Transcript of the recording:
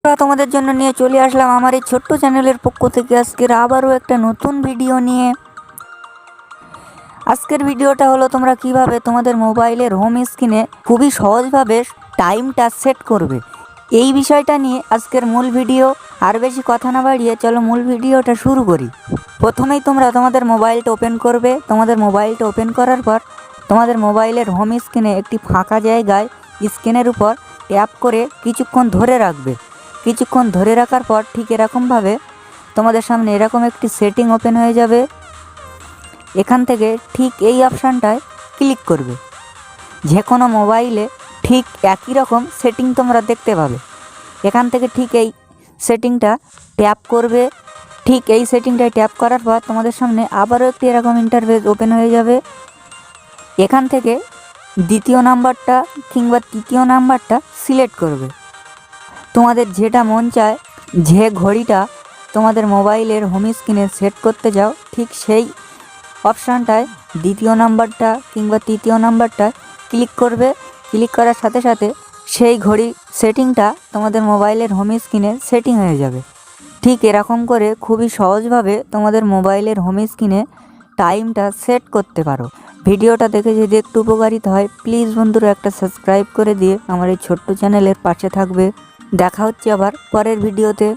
বন্ধুরা, তোমাদের জন্য নিয়ে চলে আসলাম আমার এই ছোট্ট চ্যানেলের পক্ষ থেকে আজকের আবারও একটা নতুন ভিডিও নিয়ে। আজকের ভিডিওটা হলো তোমরা কিভাবে তোমাদের মোবাইলের হোম স্ক্রিনে খুবই সহজভাবে টাইমটা সেট করবে, এই বিষয়টা নিয়ে আজকের মূল ভিডিও। আর বেশি কথা না বাড়িয়ে চলো মূল ভিডিওটা শুরু করি। প্রথমেই তোমরা তোমাদের মোবাইলটা ওপেন করবে। তোমাদের মোবাইলটা ওপেন করার পর তোমাদের মোবাইলের হোম স্ক্রিনে একটি ফাঁকা জায়গায় স্ক্রিনের উপর ট্যাপ করে কিছুক্ষণ ধরে রাখবে। কিছুক্ষণ ধরে রাখার পর ঠিক এরকমভাবে তোমাদের সামনে এরকম একটি সেটিং ওপেন হয়ে যাবে। এখান থেকে ঠিক এই অপশানটায় ক্লিক করবে। যে কোনো মোবাইলে ঠিক একই রকম সেটিং তোমরা দেখতে পাবে। এখান থেকে ঠিক এই সেটিংটা ট্যাপ করবে। ঠিক এই সেটিংটায় ট্যাপ করার পর তোমাদের সামনে আবারও একটি এরকম ইন্টারফেস ওপেন হয়ে যাবে। এখান থেকে দ্বিতীয় নাম্বারটা কিংবা তৃতীয় নাম্বারটা সিলেক্ট করবে। তোমাদের যেটা মন চায়, যে ঘড়িটা তোমাদের মোবাইলের হোম স্ক্রিনে সেট করতে যাও, ঠিক সেই অপশানটায় দ্বিতীয় নাম্বারটা কিংবা তৃতীয় নাম্বারটা ক্লিক করবে। ক্লিক করার সাথে সাথে সেই ঘড়ি সেটিংটা তোমাদের মোবাইলের হোম স্ক্রিনে সেটিং হয়ে যাবে। ঠিক এরকম করে খুবই সহজভাবে তোমাদের মোবাইলের হোম স্ক্রিনে টাইমটা সেট করতে পারো। ভিডিওটা দেখে যদি একটু উপকারিতা হয়, প্লিজ বন্ধুরা একটা সাবস্ক্রাইব করে দিয়ে আমার এই ছোট্ট চ্যানেলের পাশে থাকবে। দেখা হচ্ছে আবার পরের ভিডিওতে।